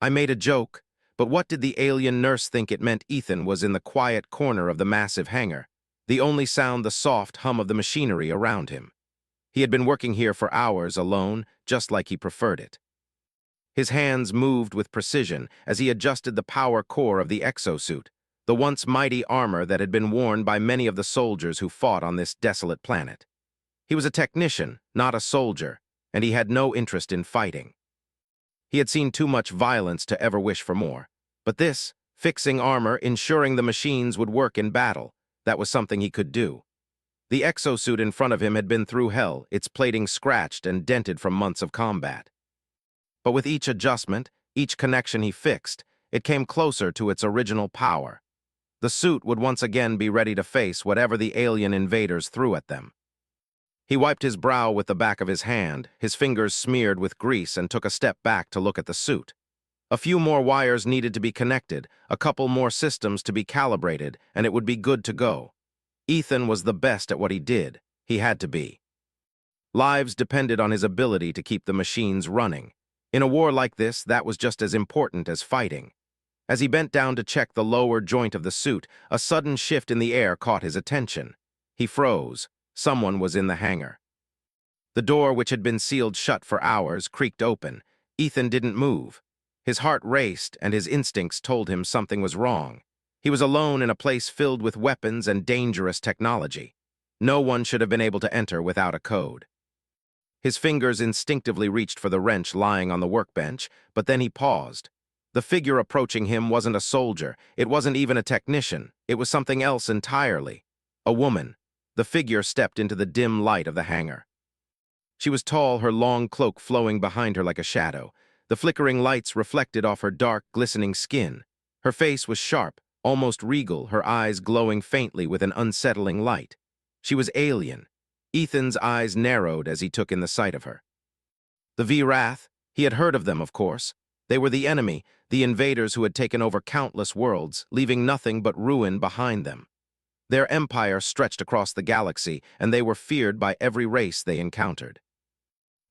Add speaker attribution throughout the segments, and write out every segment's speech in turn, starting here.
Speaker 1: I made a joke, but what did the alien nurse think it meant? Ethan was in the quiet corner of the massive hangar, the only sound the soft hum of the machinery around him. He had been working here for hours alone, just like he preferred it. His hands moved with precision as he adjusted the power core of the exosuit, the once mighty armor that had been worn by many of the soldiers who fought on this desolate planet. He was a technician, not a soldier, and he had no interest in fighting. He had seen too much violence to ever wish for more. But this, fixing armor, ensuring the machines would work in battle, that was something he could do. The exosuit in front of him had been through hell, its plating scratched and dented from months of combat. But with each adjustment, each connection he fixed, it came closer to its original power. The suit would once again be ready to face whatever the alien invaders threw at them. He wiped his brow with the back of his hand, his fingers smeared with grease, and took a step back to look at the suit. A few more wires needed to be connected, a couple more systems to be calibrated, and it would be good to go. Ethan was the best at what he did. He had to be. Lives depended on his ability to keep the machines running. In a war like this, that was just as important as fighting. As he bent down to check the lower joint of the suit, a sudden shift in the air caught his attention. He froze. Someone was in the hangar. The door, which had been sealed shut for hours, creaked open. Ethan didn't move. His heart raced, and his instincts told him something was wrong. He was alone in a place filled with weapons and dangerous technology. No one should have been able to enter without a code. His fingers instinctively reached for the wrench lying on the workbench, but then he paused. The figure approaching him wasn't a soldier. It wasn't even a technician. It was something else entirely. A woman. The figure stepped into the dim light of the hangar. She was tall, her long cloak flowing behind her like a shadow. The flickering lights reflected off her dark, glistening skin. Her face was sharp, almost regal, her eyes glowing faintly with an unsettling light. She was alien. Ethan's eyes narrowed as he took in the sight of her. The V-Wrath, he had heard of them, of course. They were the enemy, the invaders who had taken over countless worlds, leaving nothing but ruin behind them. Their empire stretched across the galaxy, and they were feared by every race they encountered.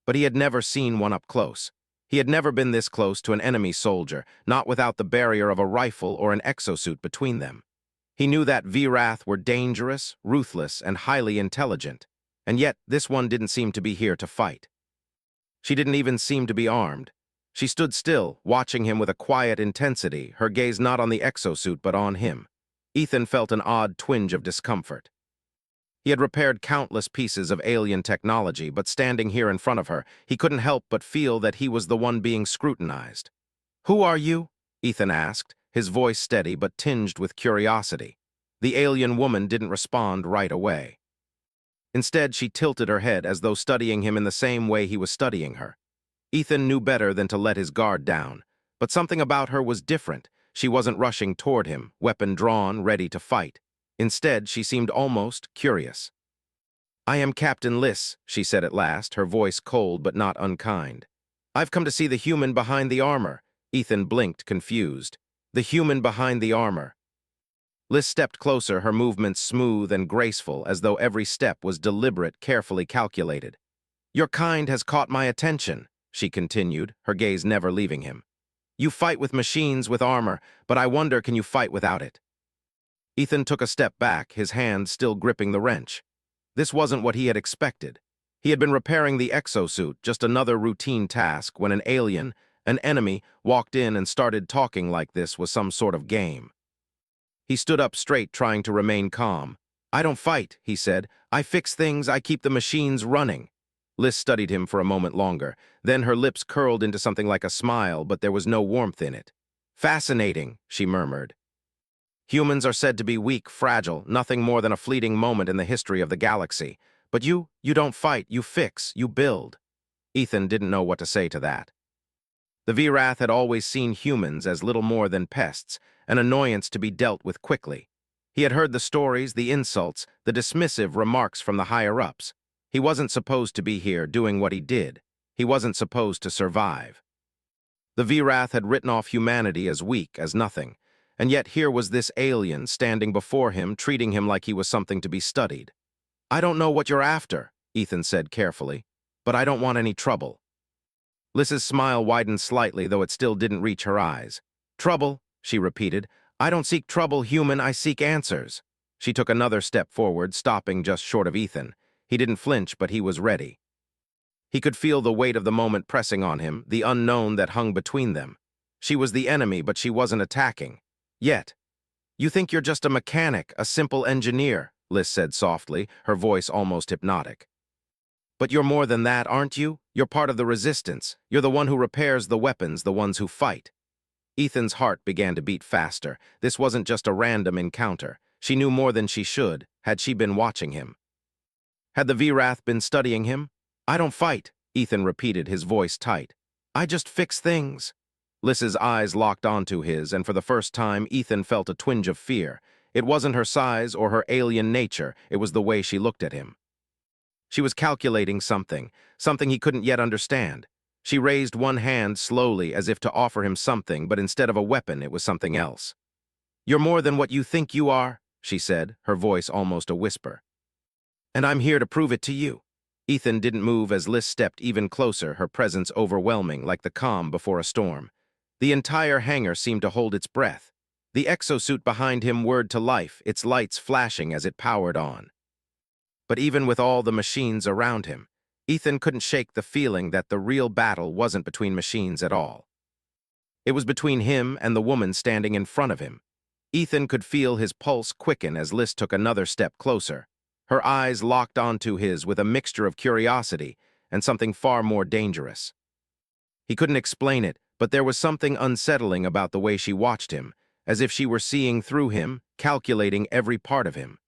Speaker 1: But he had never seen one up close. He had never been this close to an enemy soldier, not without the barrier of a rifle or an exosuit between them. He knew that V-Wrath were dangerous, ruthless, and highly intelligent, and yet this one didn't seem to be here to fight. She didn't even seem to be armed. She stood still, watching him with a quiet intensity, her gaze not on the exosuit but on him. Ethan felt an odd twinge of discomfort. He had repaired countless pieces of alien technology, but standing here in front of her, he couldn't help but feel that he was the one being scrutinized. "Who are you?" Ethan asked, his voice steady but tinged with curiosity. The alien woman didn't respond right away. Instead, she tilted her head as though studying him in the same way he was studying her. Ethan knew better than to let his guard down, but something about her was different. She wasn't rushing toward him, weapon drawn, ready to fight. Instead, she seemed almost curious. "I am Captain Liss," she said at last, her voice cold but not unkind. "I've come to see the human behind the armor." Ethan blinked, confused. The human behind the armor. Liss stepped closer, her movements smooth and graceful, as though every step was deliberate, carefully calculated. "Your kind has caught my attention," she continued, her gaze never leaving him. "You fight with machines with armor, but I wonder, can you fight without it?" Ethan took a step back, his hand still gripping the wrench. This wasn't what he had expected. He had been repairing the exosuit, just another routine task, when an alien, an enemy, walked in and started talking like this was some sort of game. He stood up straight, trying to remain calm. "I don't fight," he said. "I fix things, I keep the machines running." Liz studied him for a moment longer. Then her lips curled into something like a smile, but there was no warmth in it. "Fascinating," she murmured. "Humans are said to be weak, fragile, nothing more than a fleeting moment in the history of the galaxy. But you don't fight, you fix, you build." Ethan didn't know what to say to that. The V-Wrath had always seen humans as little more than pests, an annoyance to be dealt with quickly. He had heard the stories, the insults, the dismissive remarks from the higher-ups. He wasn't supposed to be here doing what he did. He wasn't supposed to survive. The V-Wrath had written off humanity as weak, as nothing, and yet here was this alien standing before him, treating him like he was something to be studied. "I don't know what you're after," Ethan said carefully, "but I don't want any trouble." Liz's smile widened slightly, though it still didn't reach her eyes. Trouble, she repeated. I don't seek trouble, human, I seek answers. She took another step forward, stopping just short of Ethan. He didn't flinch, but he was ready. He could feel the weight of the moment pressing on him, the unknown that hung between them. She was the enemy, but she wasn't attacking. Yet. You think you're just a mechanic, a simple engineer, Liz said softly, her voice almost hypnotic. But you're more than that, aren't you? You're part of the resistance. You're the one who repairs the weapons, the ones who fight. Ethan's heart began to beat faster. This wasn't just a random encounter. She knew more than she should, had she been watching him. Had the Vrath been studying him? I don't fight, Ethan repeated, his voice tight. I just fix things. Liz's eyes locked onto his, and for the first time, Ethan felt a twinge of fear. It wasn't her size or her alien nature, it was the way she looked at him. She was calculating something he couldn't yet understand. She raised one hand slowly as if to offer him something, but instead of a weapon, it was something else. You're more than what you think you are, she said, her voice almost a whisper. And I'm here to prove it to you. Ethan didn't move as Liz stepped even closer, her presence overwhelming, like the calm before a storm. The entire hangar seemed to hold its breath. The exosuit behind him whirred to life, its lights flashing as it powered on. But even with all the machines around him, Ethan couldn't shake the feeling that the real battle wasn't between machines at all. It was between him and the woman standing in front of him. Ethan could feel his pulse quicken as Liz took another step closer. Her eyes locked onto his with a mixture of curiosity and something far more dangerous. He couldn't explain it, but there was something unsettling about the way she watched him, as if she were seeing through him, calculating every part of him.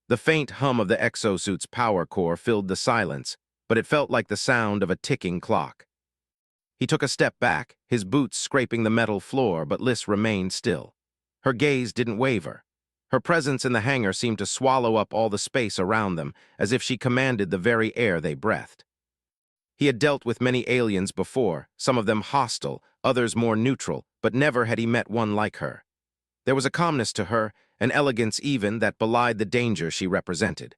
Speaker 1: The faint hum of the exosuit's power core filled the silence, but it felt like the sound of a ticking clock. He took a step back, his boots scraping the metal floor, but Liz remained still. Her gaze didn't waver. Her presence in the hangar seemed to swallow up all the space around them, as if she commanded the very air they breathed. He had dealt with many aliens before, some of them hostile, others more neutral, but never had he met one like her. There was a calmness to her, an elegance even, that belied the danger she represented.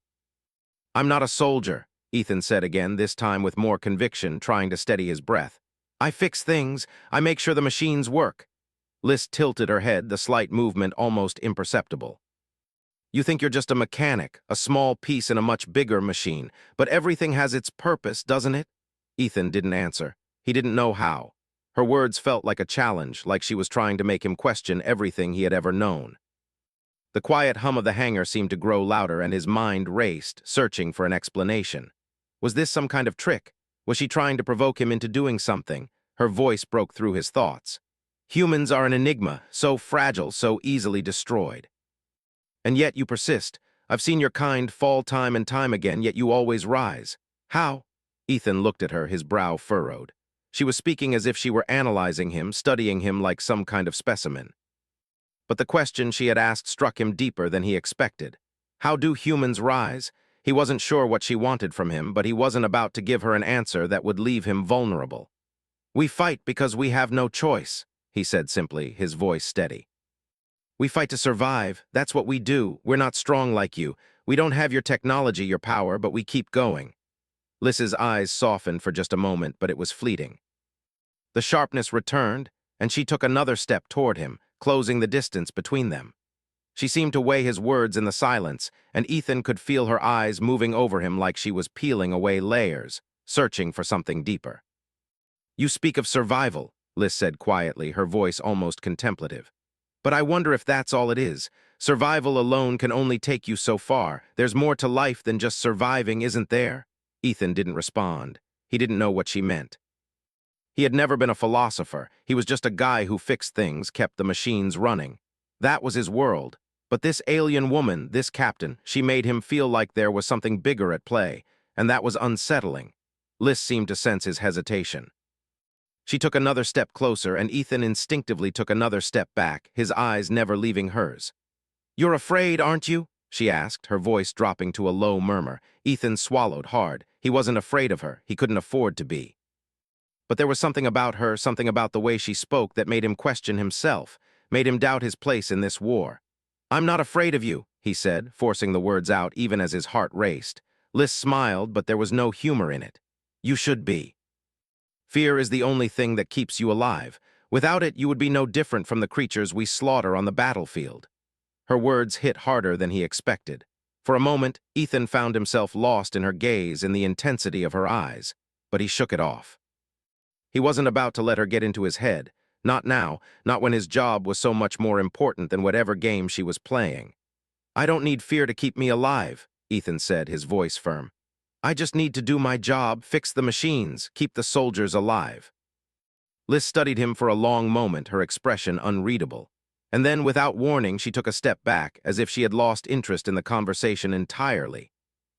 Speaker 1: I'm not a soldier, Ethan said again, this time with more conviction, trying to steady his breath. I fix things. I make sure the machines work. Liz tilted her head, the slight movement almost imperceptible. You think you're just a mechanic, a small piece in a much bigger machine, but everything has its purpose, doesn't it? Ethan didn't answer. He didn't know how. Her words felt like a challenge, like she was trying to make him question everything he had ever known. The quiet hum of the hangar seemed to grow louder, and his mind raced, searching for an explanation. Was this some kind of trick? Was she trying to provoke him into doing something? Her voice broke through his thoughts. Humans are an enigma, so fragile, so easily destroyed. And yet you persist. I've seen your kind fall time and time again, yet you always rise. How? Ethan looked at her, his brow furrowed. She was speaking as if she were analyzing him, studying him like some kind of specimen. But the question she had asked struck him deeper than he expected. How do humans rise? He wasn't sure what she wanted from him, but he wasn't about to give her an answer that would leave him vulnerable. We fight because we have no choice, he said simply, his voice steady. We fight to survive. That's what we do. We're not strong like you. We don't have your technology, your power, but we keep going. Liz's eyes softened for just a moment, but it was fleeting. The sharpness returned, and she took another step toward him, closing the distance between them. She seemed to weigh his words in the silence, and Ethan could feel her eyes moving over him like she was peeling away layers, searching for something deeper. You speak of survival, Liz said quietly, her voice almost contemplative. But I wonder if that's all it is. Survival alone can only take you so far. There's more to life than just surviving, isn't there? Ethan didn't respond. He didn't know what she meant. He had never been a philosopher. He was just a guy who fixed things, kept the machines running. That was his world. But this alien woman, this captain, she made him feel like there was something bigger at play, and that was unsettling. Liz seemed to sense his hesitation. She took another step closer, and Ethan instinctively took another step back, his eyes never leaving hers. You're afraid, aren't you? She asked, her voice dropping to a low murmur. Ethan swallowed hard. He wasn't afraid of her. He couldn't afford to be. But there was something about her, something about the way she spoke that made him question himself, made him doubt his place in this war. I'm not afraid of you, he said, forcing the words out even as his heart raced. Liz smiled, but there was no humor in it. You should be. Fear is the only thing that keeps you alive. Without it, you would be no different from the creatures we slaughter on the battlefield. Her words hit harder than he expected. For a moment, Ethan found himself lost in her gaze and the intensity of her eyes, but he shook it off. He wasn't about to let her get into his head. Not now, not when his job was so much more important than whatever game she was playing. "I don't need fear to keep me alive," Ethan said, his voice firm. "I just need to do my job, fix the machines, keep the soldiers alive." Liz studied him for a long moment, her expression unreadable. And then, without warning, she took a step back, as if she had lost interest in the conversation entirely.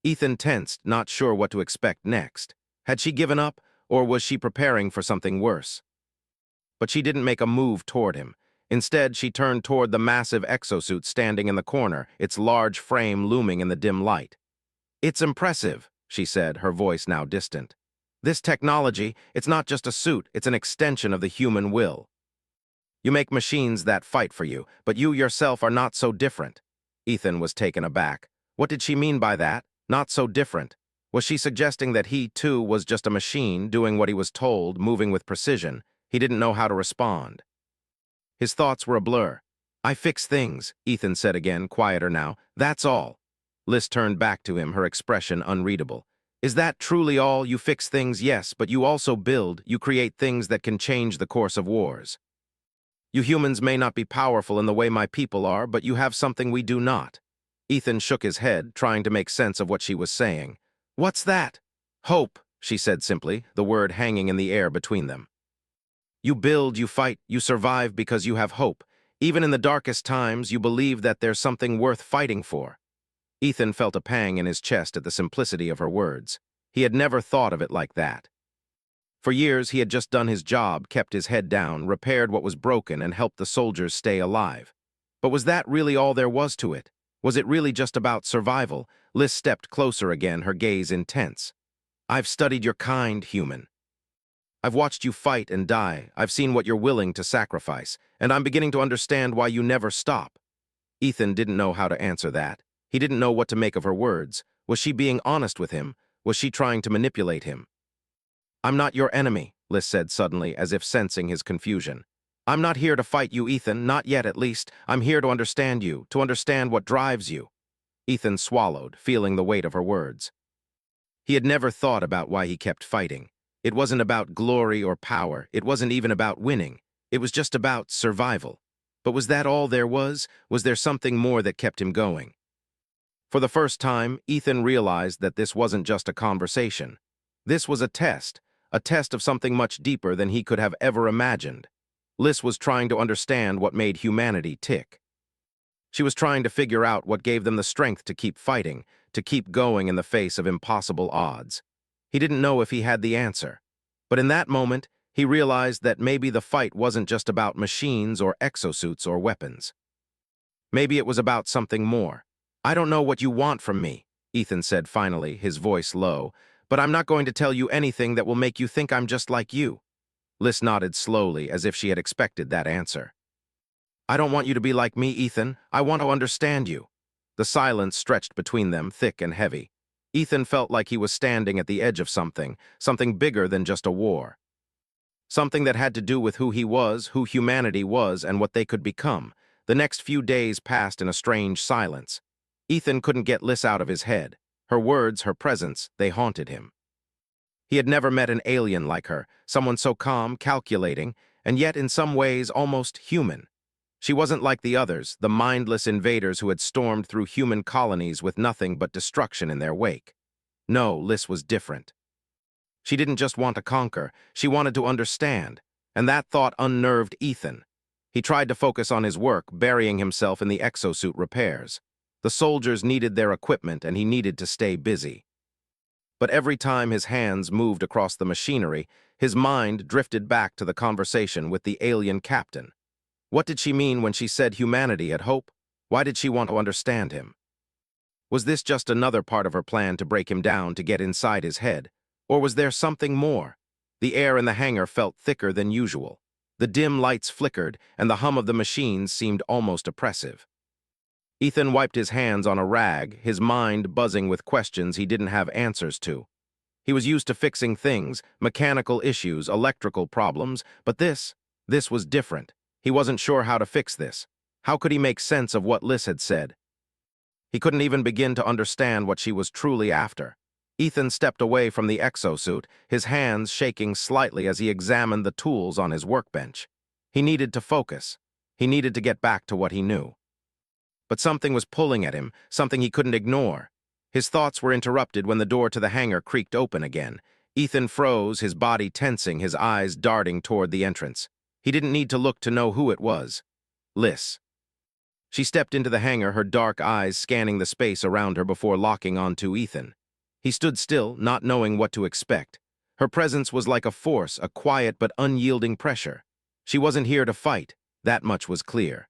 Speaker 1: Ethan tensed, not sure what to expect next. Had she given up, or was she preparing for something worse? But she didn't make a move toward him. Instead, she turned toward the massive exosuit standing in the corner, its large frame looming in the dim light. "It's impressive," she said, her voice now distant. "This technology, it's not just a suit, it's an extension of the human will. You make machines that fight for you, but you yourself are not so different." Ethan was taken aback. What did she mean by that? Not so different? Was she suggesting that he, too, was just a machine, doing what he was told, moving with precision? He didn't know how to respond. His thoughts were a blur. "I fix things," Ethan said again, quieter now. "That's all." Liz turned back to him, her expression unreadable. "Is that truly all? You fix things, yes, but you also build, you create things that can change the course of wars. You humans may not be powerful in the way my people are, but you have something we do not." Ethan shook his head, trying to make sense of what she was saying. "What's that?" "Hope," she said simply, the word hanging in the air between them. "You build, you fight, you survive because you have hope. Even in the darkest times, you believe that there's something worth fighting for." Ethan felt a pang in his chest at the simplicity of her words. He had never thought of it like that. For years, he had just done his job, kept his head down, repaired what was broken, and helped the soldiers stay alive. But was that really all there was to it? Was it really just about survival? Liz stepped closer again, her gaze intense. "I've studied your kind, human. I've watched you fight and die. I've seen what you're willing to sacrifice, and I'm beginning to understand why you never stop." Ethan didn't know how to answer that. He didn't know what to make of her words. Was she being honest with him? Was she trying to manipulate him? "I'm not your enemy," Liz said suddenly, as if sensing his confusion. "I'm not here to fight you, Ethan, not yet at least. I'm here to understand you, to understand what drives you." Ethan swallowed, feeling the weight of her words. He had never thought about why he kept fighting. It wasn't about glory or power. It wasn't even about winning. It was just about survival. But was that all there was? Was there something more that kept him going? For the first time, Ethan realized that this wasn't just a conversation. This was a test of something much deeper than he could have ever imagined. Liz was trying to understand what made humanity tick. She was trying to figure out what gave them the strength to keep fighting, to keep going in the face of impossible odds. He didn't know if he had the answer. But in that moment, he realized that maybe the fight wasn't just about machines or exosuits or weapons. Maybe it was about something more. "I don't know what you want from me," Ethan said finally, his voice low, "but I'm not going to tell you anything that will make you think I'm just like you." Liz nodded slowly, as if she had expected that answer. "I don't want you to be like me, Ethan. I want to understand you." The silence stretched between them, thick and heavy. Ethan felt like he was standing at the edge of something bigger than just a war. Something that had to do with who he was, who humanity was, and what they could become. The next few days passed in a strange silence. Ethan couldn't get Liz out of his head. Her words, her presence, they haunted him. He had never met an alien like her, someone so calm, calculating, and yet in some ways almost human. She wasn't like the others, the mindless invaders who had stormed through human colonies with nothing but destruction in their wake. No, Liz was different. She didn't just want to conquer, she wanted to understand, and that thought unnerved Ethan. He tried to focus on his work, burying himself in the exosuit repairs. The soldiers needed their equipment, and he needed to stay busy. But every time his hands moved across the machinery, his mind drifted back to the conversation with the alien captain. What did she mean when she said humanity had hope? Why did she want to understand him? Was this just another part of her plan to break him down, to get inside his head? Or was there something more? The air in the hangar felt thicker than usual. The dim lights flickered, and the hum of the machines seemed almost oppressive. Ethan wiped his hands on a rag, his mind buzzing with questions he didn't have answers to. He was used to fixing things, mechanical issues, electrical problems, but this was different. He wasn't sure how to fix this. How could he make sense of what Liz had said? He couldn't even begin to understand what she was truly after. Ethan stepped away from the exosuit, his hands shaking slightly as he examined the tools on his workbench. He needed to focus. He needed to get back to what he knew. But something was pulling at him, something he couldn't ignore. His thoughts were interrupted when the door to the hangar creaked open again. Ethan froze, his body tensing, his eyes darting toward the entrance. He didn't need to look to know who it was. Liz. She stepped into the hangar, her dark eyes scanning the space around her before locking onto Ethan. He stood still, not knowing what to expect. Her presence was like a force, a quiet but unyielding pressure. She wasn't here to fight, that much was clear.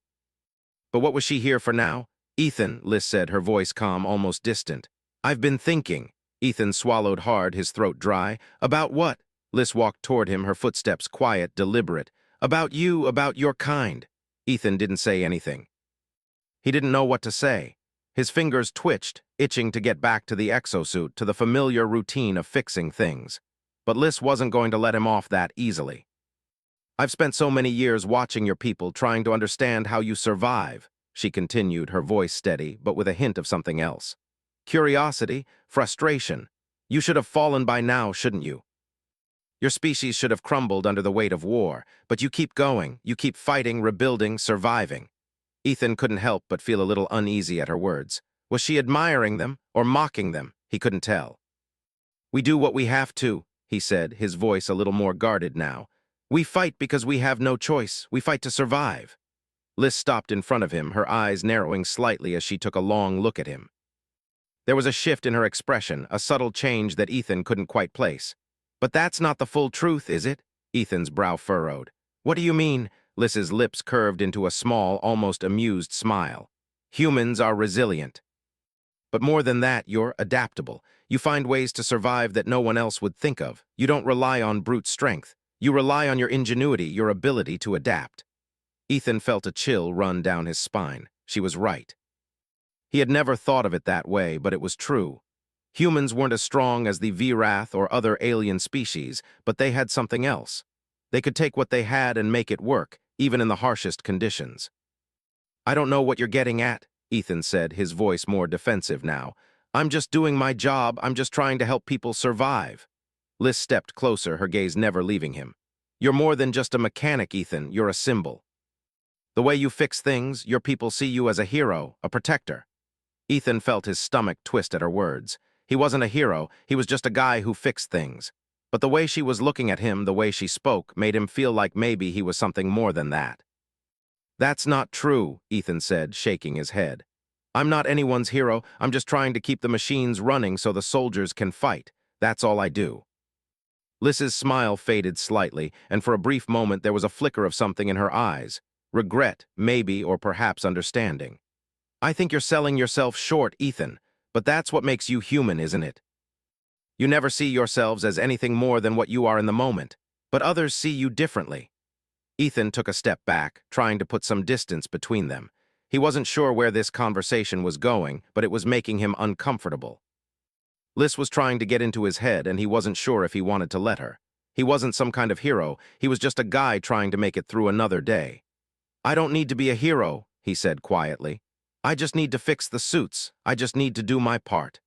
Speaker 1: But what was she here for now? Ethan, Liz said, her voice calm, almost distant. I've been thinking. Ethan swallowed hard, his throat dry. About what? Liz walked toward him, her footsteps quiet, deliberate. About you, about your kind. Ethan didn't say anything. He didn't know what to say. His fingers twitched, itching to get back to the exosuit, to the familiar routine of fixing things. But Liz wasn't going to let him off that easily. I've spent so many years watching your people, trying to understand how you survive, she continued, her voice steady, but with a hint of something else. Curiosity, frustration. You should have fallen by now, shouldn't you? Your species should have crumbled under the weight of war, but you keep going, you keep fighting, rebuilding, surviving. Ethan couldn't help but feel a little uneasy at her words. Was she admiring them or mocking them? He couldn't tell. We do what we have to, he said, his voice a little more guarded now. We fight because we have no choice. We fight to survive. Liz stopped in front of him, her eyes narrowing slightly as she took a long look at him. There was a shift in her expression, a subtle change that Ethan couldn't quite place. But that's not the full truth, is it? Ethan's brow furrowed. What do you mean? Liz's lips curved into a small, almost amused smile. Humans are resilient. But more than that, you're adaptable. You find ways to survive that no one else would think of. You don't rely on brute strength. You rely on your ingenuity, your ability to adapt. Ethan felt a chill run down his spine. She was right. He had never thought of it that way, but it was true. Humans weren't as strong as the Virath or other alien species, but they had something else. They could take what they had and make it work, even in the harshest conditions. I don't know what you're getting at, Ethan said, his voice more defensive now. I'm just doing my job. I'm just trying to help people survive. Liz stepped closer, her gaze never leaving him. You're more than just a mechanic, Ethan. You're a symbol. The way you fix things, your people see you as a hero, a protector. Ethan felt his stomach twist at her words. He wasn't a hero, he was just a guy who fixed things. But the way she was looking at him, the way she spoke, made him feel like maybe he was something more than that. That's not true, Ethan said, shaking his head. I'm not anyone's hero. I'm just trying to keep the machines running so the soldiers can fight. That's all I do. Liz's smile faded slightly, and for a brief moment there was a flicker of something in her eyes. Regret, maybe, or perhaps understanding. I think you're selling yourself short, Ethan, but that's what makes you human, isn't it? You never see yourselves as anything more than what you are in the moment, but others see you differently. Ethan took a step back, trying to put some distance between them. He wasn't sure where this conversation was going, but it was making him uncomfortable. Liz was trying to get into his head, and he wasn't sure if he wanted to let her. He wasn't some kind of hero. He was just a guy trying to make it through another day. I don't need to be a hero, he said quietly. I just need to fix the suits. I just need to do my part.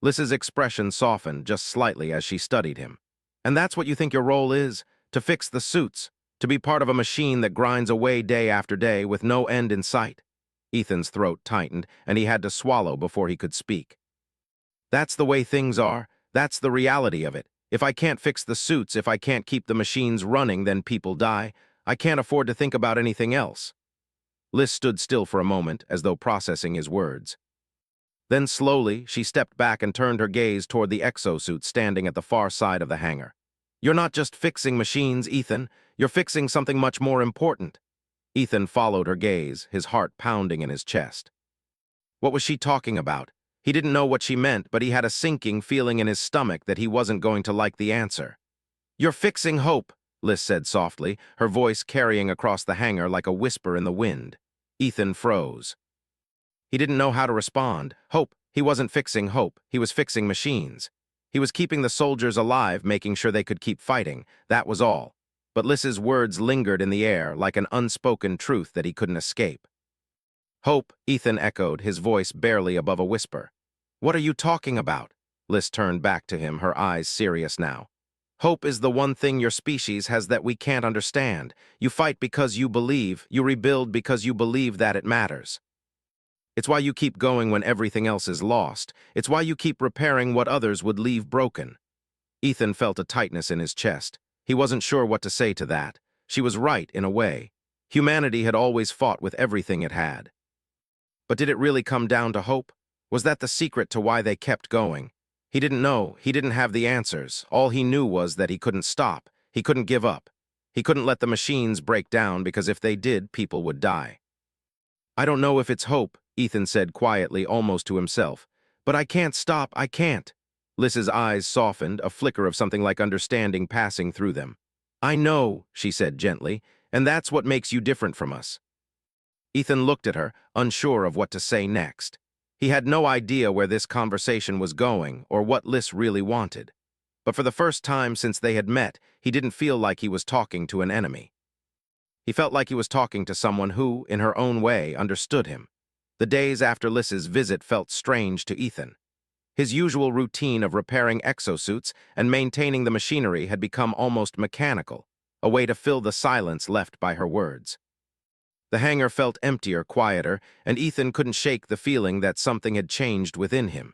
Speaker 1: Liz's expression softened just slightly as she studied him. And that's what you think your role is? To fix the suits? To be part of a machine that grinds away day after day with no end in sight? Ethan's throat tightened, and he had to swallow before he could speak. That's the way things are. That's the reality of it. If I can't fix the suits, if I can't keep the machines running, then people die. I can't afford to think about anything else. Liz stood still for a moment, as though processing his words. Then slowly, she stepped back and turned her gaze toward the exosuit standing at the far side of the hangar. You're not just fixing machines, Ethan. You're fixing something much more important. Ethan followed her gaze, his heart pounding in his chest. What was she talking about? He didn't know what she meant, but he had a sinking feeling in his stomach that he wasn't going to like the answer. You're fixing hope, Liz said softly, her voice carrying across the hangar like a whisper in the wind. Ethan froze. He didn't know how to respond. Hope. He wasn't fixing hope. He was fixing machines. He was keeping the soldiers alive, making sure they could keep fighting. That was all. But Liss's words lingered in the air like an unspoken truth that he couldn't escape. Hope, Ethan echoed, his voice barely above a whisper. What are you talking about? Liss turned back to him, her eyes serious now. Hope is the one thing your species has that we can't understand. You fight because you believe, you rebuild because you believe that it matters. It's why you keep going when everything else is lost. It's why you keep repairing what others would leave broken. Ethan felt a tightness in his chest. He wasn't sure what to say to that. She was right, in a way. Humanity had always fought with everything it had. But did it really come down to hope? Was that the secret to why they kept going? He didn't know. He didn't have the answers. All he knew was that he couldn't stop. He couldn't give up. He couldn't let the machines break down because if they did, people would die. I don't know if it's hope, Ethan said quietly, almost to himself. But I can't stop, I can't. Liss's eyes softened, a flicker of something like understanding passing through them. I know, she said gently, and that's what makes you different from us. Ethan looked at her, unsure of what to say next. He had no idea where this conversation was going or what Liss really wanted. But for the first time since they had met, he didn't feel like he was talking to an enemy. He felt like he was talking to someone who, in her own way, understood him. The days after Liss's visit felt strange to Ethan. His usual routine of repairing exosuits and maintaining the machinery had become almost mechanical, a way to fill the silence left by her words. The hangar felt emptier, quieter, and Ethan couldn't shake the feeling that something had changed within him.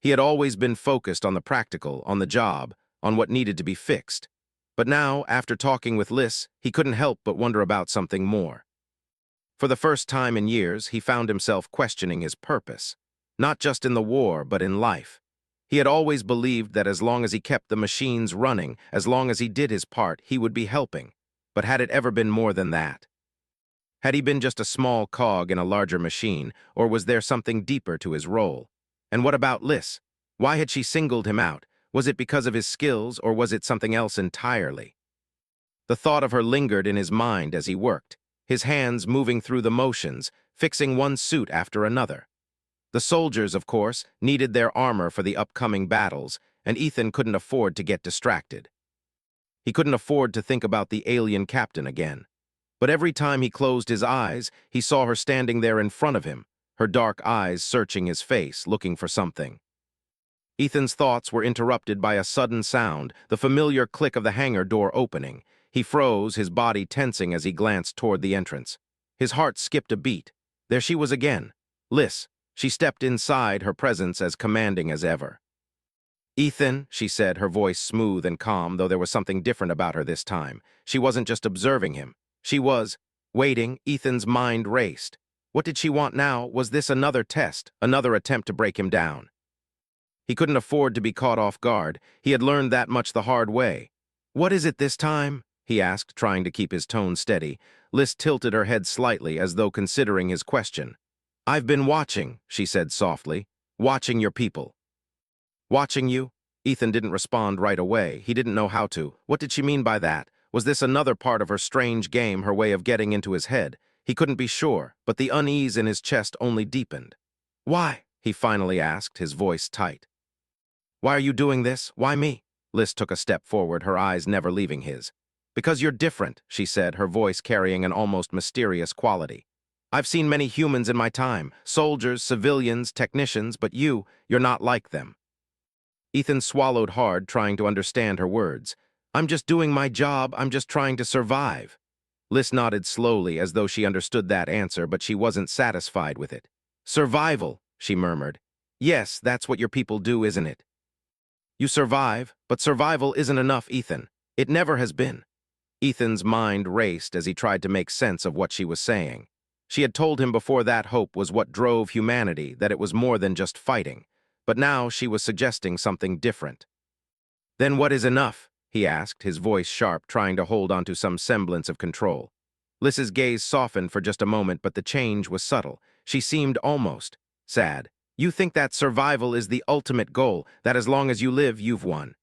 Speaker 1: He had always been focused on the practical, on the job, on what needed to be fixed. But now, after talking with Liss, he couldn't help but wonder about something more. For the first time in years, he found himself questioning his purpose. Not just in the war, but in life. He had always believed that as long as he kept the machines running, as long as he did his part, he would be helping. But had it ever been more than that? Had he been just a small cog in a larger machine, or was there something deeper to his role? And what about Liss? Why had she singled him out? Was it because of his skills, or was it something else entirely? The thought of her lingered in his mind as he worked, his hands moving through the motions, fixing one suit after another. The soldiers, of course, needed their armor for the upcoming battles, and Ethan couldn't afford to get distracted. He couldn't afford to think about the alien captain again. But every time he closed his eyes, he saw her standing there in front of him, her dark eyes searching his face, looking for something. Ethan's thoughts were interrupted by a sudden sound, the familiar click of the hangar door opening. He froze, his body tensing as he glanced toward the entrance. His heart skipped a beat. There she was again. Liss. She stepped inside, her presence as commanding as ever. Ethan, she said, her voice smooth and calm, though there was something different about her this time. She wasn't just observing him. She was waiting. Ethan's mind raced. What did she want now? Was this another test, another attempt to break him down? He couldn't afford to be caught off guard. He had learned that much the hard way. What is it this time? He asked, trying to keep his tone steady. Liss tilted her head slightly, as though considering his question. I've been watching, she said softly. Watching your people. Watching you? Ethan didn't respond right away. He didn't know how to. What did she mean by that? Was this another part of her strange game, her way of getting into his head? He couldn't be sure, but the unease in his chest only deepened. Why? He finally asked, his voice tight. Why are you doing this? Why me? Liss took a step forward, her eyes never leaving his. Because you're different, she said, her voice carrying an almost mysterious quality. I've seen many humans in my time, soldiers, civilians, technicians, but you're not like them. Ethan swallowed hard, trying to understand her words. I'm just doing my job, I'm just trying to survive. Liss nodded slowly, as though she understood that answer, but she wasn't satisfied with it. Survival, she murmured. Yes, that's what your people do, isn't it? You survive, but survival isn't enough, Ethan. It never has been. Ethan's mind raced as he tried to make sense of what she was saying. She had told him before that hope was what drove humanity, that it was more than just fighting. But now she was suggesting something different. Then what is enough? He asked, his voice sharp, trying to hold onto some semblance of control. Liss's gaze softened for just a moment, but the change was subtle. She seemed almost sad. You think that survival is the ultimate goal, that as long as you live, you've won.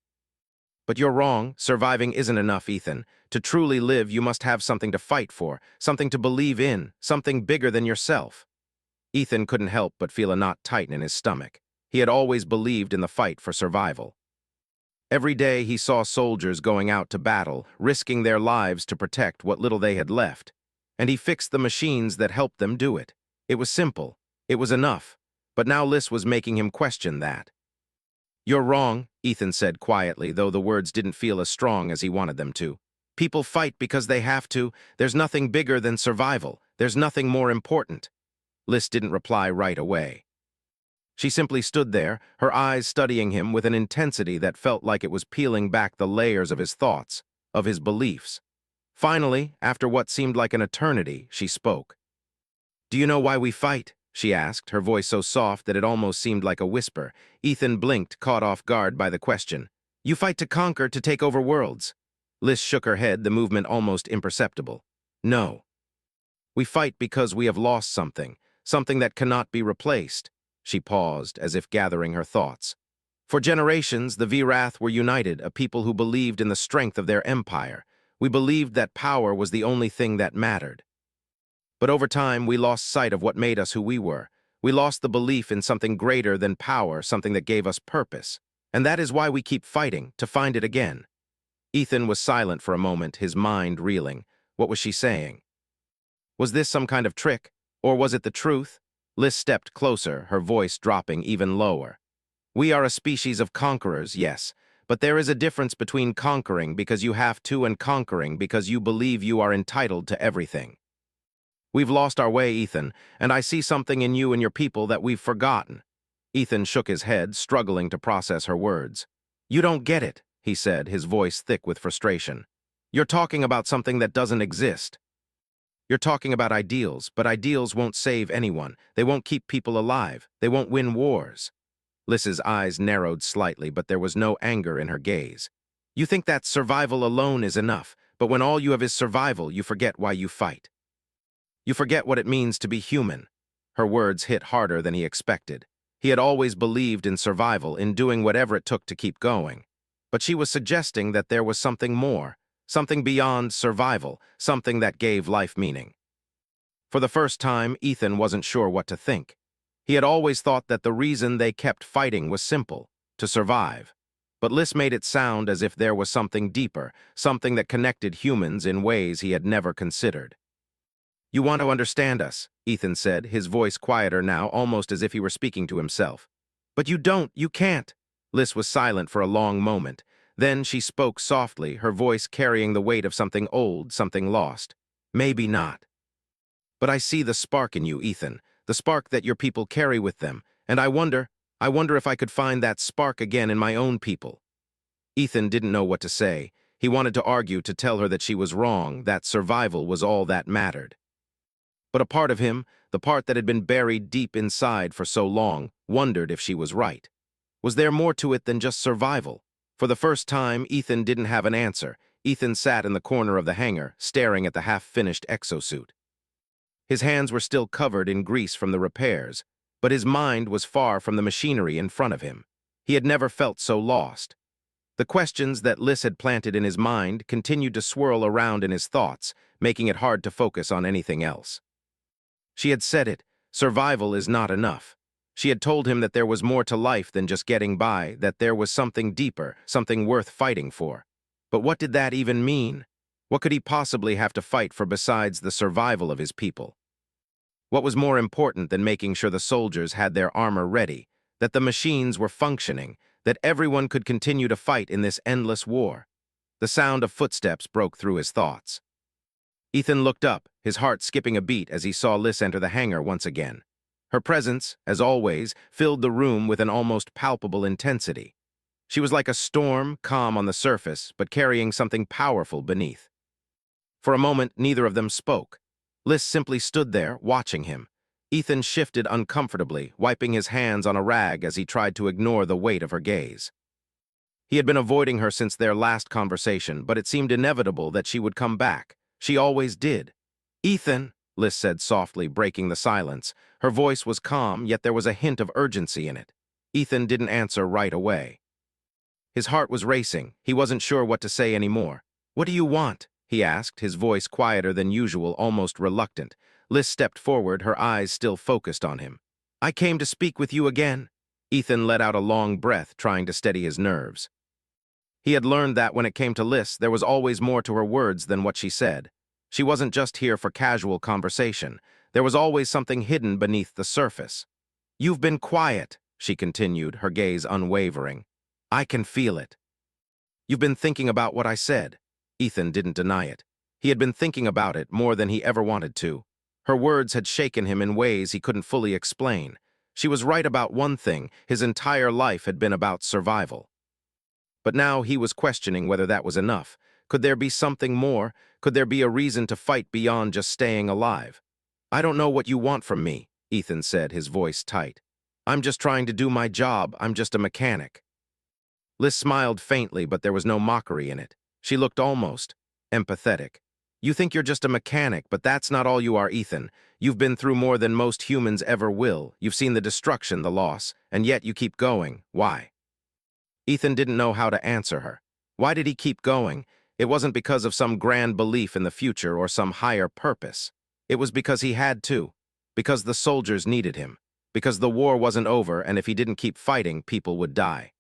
Speaker 1: But you're wrong. Surviving isn't enough, Ethan. To truly live, you must have something to fight for, something to believe in, something bigger than yourself. Ethan couldn't help but feel a knot tighten in his stomach. He had always believed in the fight for survival. Every day he saw soldiers going out to battle, risking their lives to protect what little they had left. And he fixed the machines that helped them do it. It was simple. It was enough. But now Liz was making him question that. "You're wrong," Ethan said quietly, though the words didn't feel as strong as he wanted them to. "People fight because they have to. There's nothing bigger than survival. There's nothing more important." Liz didn't reply right away. She simply stood there, her eyes studying him with an intensity that felt like it was peeling back the layers of his thoughts, of his beliefs. Finally, after what seemed like an eternity, she spoke. "Do you know why we fight?" she asked, her voice so soft that it almost seemed like a whisper. Ethan blinked, caught off guard by the question. "You fight to conquer, to take over worlds." Liz shook her head, the movement almost imperceptible. "No. We fight because we have lost something, something that cannot be replaced." She paused, as if gathering her thoughts. "For generations, the Virath were united, a people who believed in the strength of their empire. We believed that power was the only thing that mattered. But over time, we lost sight of what made us who we were. We lost the belief in something greater than power, something that gave us purpose. And that is why we keep fighting, to find it again." Ethan was silent for a moment, his mind reeling. What was she saying? Was this some kind of trick? Or was it the truth? Liz stepped closer, her voice dropping even lower. "We are a species of conquerors, yes, but there is a difference between conquering because you have to and conquering because you believe you are entitled to everything. We've lost our way, Ethan, and I see something in you and your people that we've forgotten." Ethan shook his head, struggling to process her words. "You don't get it," he said, his voice thick with frustration. "You're talking about something that doesn't exist. You're talking about ideals, but ideals won't save anyone. They won't keep people alive. They won't win wars." Liz's eyes narrowed slightly, but there was no anger in her gaze. "You think that survival alone is enough, but when all you have is survival, you forget why you fight. You forget what it means to be human." Her words hit harder than he expected. He had always believed in survival, in doing whatever it took to keep going. But she was suggesting that there was something more, something beyond survival, something that gave life meaning. For the first time, Ethan wasn't sure what to think. He had always thought that the reason they kept fighting was simple, to survive. But Liz made it sound as if there was something deeper, something that connected humans in ways he had never considered. "You want to understand us," Ethan said, his voice quieter now, almost as if he were speaking to himself. "But you don't, you can't." Liz was silent for a long moment. Then she spoke softly, her voice carrying the weight of something old, something lost. "Maybe not. But I see the spark in you, Ethan, the spark that your people carry with them, and I wonder if I could find that spark again in my own people." Ethan didn't know what to say. He wanted to argue, to tell her that she was wrong, that survival was all that mattered. But a part of him, the part that had been buried deep inside for so long, wondered if she was right. Was there more to it than just survival? For the first time, Ethan didn't have an answer. Ethan sat in the corner of the hangar, staring at the half-finished exosuit. His hands were still covered in grease from the repairs, but his mind was far from the machinery in front of him. He had never felt so lost. The questions that Liz had planted in his mind continued to swirl around in his thoughts, making it hard to focus on anything else. She had said it, survival is not enough. She had told him that there was more to life than just getting by, that there was something deeper, something worth fighting for. But what did that even mean? What could he possibly have to fight for besides the survival of his people? What was more important than making sure the soldiers had their armor ready, that the machines were functioning, that everyone could continue to fight in this endless war? The sound of footsteps broke through his thoughts. Ethan looked up, his heart skipping a beat as he saw Liz enter the hangar once again. Her presence, as always, filled the room with an almost palpable intensity. She was like a storm, calm on the surface, but carrying something powerful beneath. For a moment, neither of them spoke. Liz simply stood there, watching him. Ethan shifted uncomfortably, wiping his hands on a rag as he tried to ignore the weight of her gaze. He had been avoiding her since their last conversation, but it seemed inevitable that she would come back. She always did. "Ethan," Liz said softly, breaking the silence. Her voice was calm, yet there was a hint of urgency in it. Ethan didn't answer right away. His heart was racing. He wasn't sure what to say anymore. "What do you want?" he asked, his voice quieter than usual, almost reluctant. Liz stepped forward, her eyes still focused on him. "I came to speak with you again." Ethan let out a long breath, trying to steady his nerves. He had learned that when it came to Liz, there was always more to her words than what she said. She wasn't just here for casual conversation. There was always something hidden beneath the surface. "You've been quiet," she continued, her gaze unwavering. "I can feel it. You've been thinking about what I said." Ethan didn't deny it. He had been thinking about it more than he ever wanted to. Her words had shaken him in ways he couldn't fully explain. She was right about one thing: his entire life had been about survival. But now he was questioning whether that was enough. Could there be something more? Could there be a reason to fight beyond just staying alive? "I don't know what you want from me," Ethan said, his voice tight. "I'm just trying to do my job. I'm just a mechanic." Liz smiled faintly, but there was no mockery in it. She looked almost empathetic. "You think you're just a mechanic, but that's not all you are, Ethan. You've been through more than most humans ever will. You've seen the destruction, the loss, and yet you keep going. Why?" Ethan didn't know how to answer her. Why did he keep going? It wasn't because of some grand belief in the future or some higher purpose. It was because he had to. Because the soldiers needed him. Because the war wasn't over, and if he didn't keep fighting, people would die.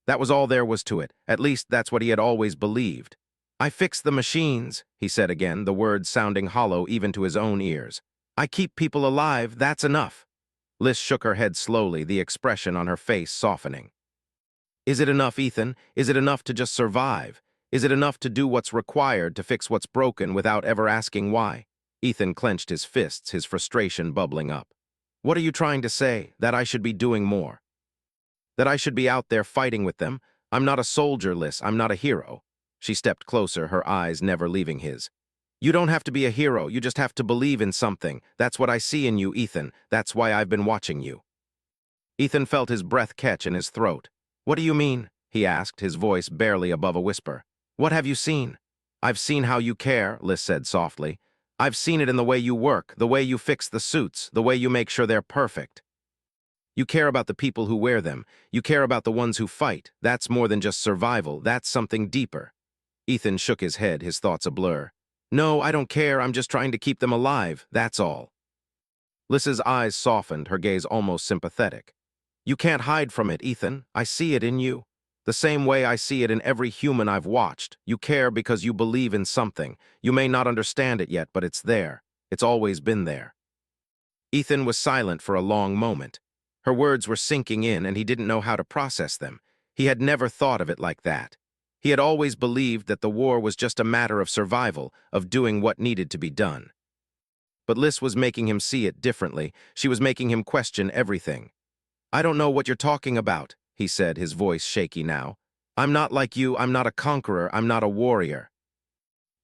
Speaker 1: That was all there was to it. At least that's what he had always believed. "I fix the machines," he said again, the words sounding hollow even to his own ears. "I keep people alive, that's enough." Liz shook her head slowly, the expression on her face softening. "Is it enough, Ethan? Is it enough to just survive? Is it enough to do what's required to fix what's broken without ever asking why?" Ethan clenched his fists, his frustration bubbling up. "What are you trying to say? That I should be doing more? That I should be out there fighting with them? I'm not a soldier, Liz. I'm not a hero." She stepped closer, her eyes never leaving his. "You don't have to be a hero. You just have to believe in something. That's what I see in you, Ethan. That's why I've been watching you." Ethan felt his breath catch in his throat. "What do you mean?" he asked, his voice barely above a whisper. "What have you seen?" "I've seen how you care," Liz said softly. "I've seen it in the way you work, the way you fix the suits, the way you make sure they're perfect. You care about the people who wear them. You care about the ones who fight. That's more than just survival. That's something deeper." Ethan shook his head, his thoughts a blur. "No, I don't care. I'm just trying to keep them alive. That's all." Liz's eyes softened, her gaze almost sympathetic. "You can't hide from it, Ethan. I see it in you. The same way I see it in every human I've watched. You care because you believe in something. You may not understand it yet, but it's there. It's always been there." Ethan was silent for a long moment. Her words were sinking in, and he didn't know how to process them. He had never thought of it like that. He had always believed that the war was just a matter of survival, of doing what needed to be done. But Liz was making him see it differently. She was making him question everything. "I don't know what you're talking about," he said, his voice shaky now. "I'm not like you. I'm not a conqueror. I'm not a warrior."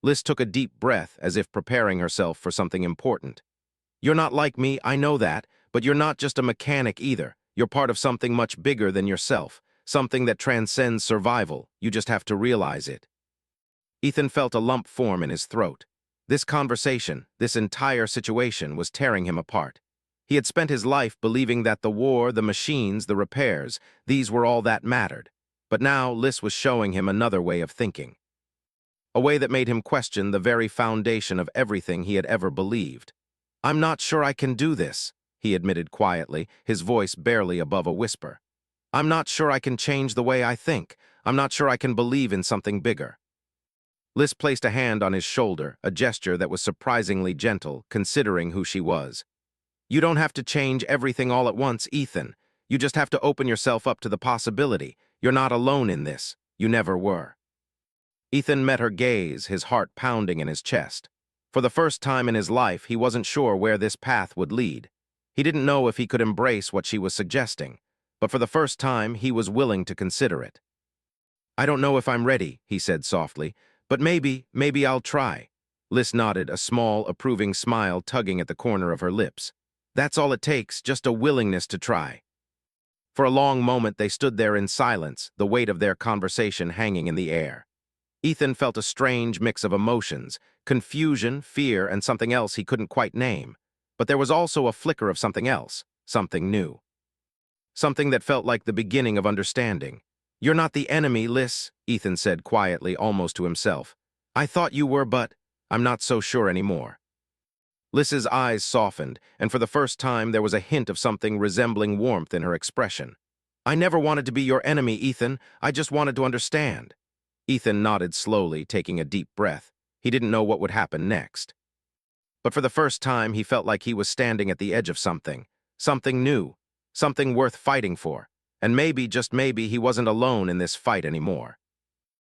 Speaker 1: Liz took a deep breath, as if preparing herself for something important. "You're not like me, I know that, but you're not just a mechanic either. You're part of something much bigger than yourself, something that transcends survival. You just have to realize it." Ethan felt a lump form in his throat. This conversation, this entire situation, was tearing him apart. He had spent his life believing that the war, the machines, the repairs, these were all that mattered. But now Liz was showing him another way of thinking. A way that made him question the very foundation of everything he had ever believed. "I'm not sure I can do this," he admitted quietly, his voice barely above a whisper. "I'm not sure I can change the way I think. I'm not sure I can believe in something bigger." Liz placed a hand on his shoulder, a gesture that was surprisingly gentle, considering who she was. "You don't have to change everything all at once, Ethan. You just have to open yourself up to the possibility. You're not alone in this. You never were." Ethan met her gaze, his heart pounding in his chest. For the first time in his life, he wasn't sure where this path would lead. He didn't know if he could embrace what she was suggesting, but for the first time, he was willing to consider it. "I don't know if I'm ready," he said softly, "but maybe I'll try." Liz nodded, a small, approving smile tugging at the corner of her lips. "That's all it takes, just a willingness to try." For a long moment, they stood there in silence, the weight of their conversation hanging in the air. Ethan felt a strange mix of emotions, confusion, fear, and something else he couldn't quite name. But there was also a flicker of something else, something new. Something that felt like the beginning of understanding. "You're not the enemy, Liz," Ethan said quietly, almost to himself. "I thought you were, but I'm not so sure anymore." Liz's eyes softened, and for the first time there was a hint of something resembling warmth in her expression. I never wanted to be your enemy, Ethan. I just wanted to understand. Ethan nodded slowly, taking a deep breath. He didn't know what would happen next. But for the first time, he felt like he was standing at the edge of something new, something worth fighting for. And maybe, just maybe, he wasn't alone in this fight anymore.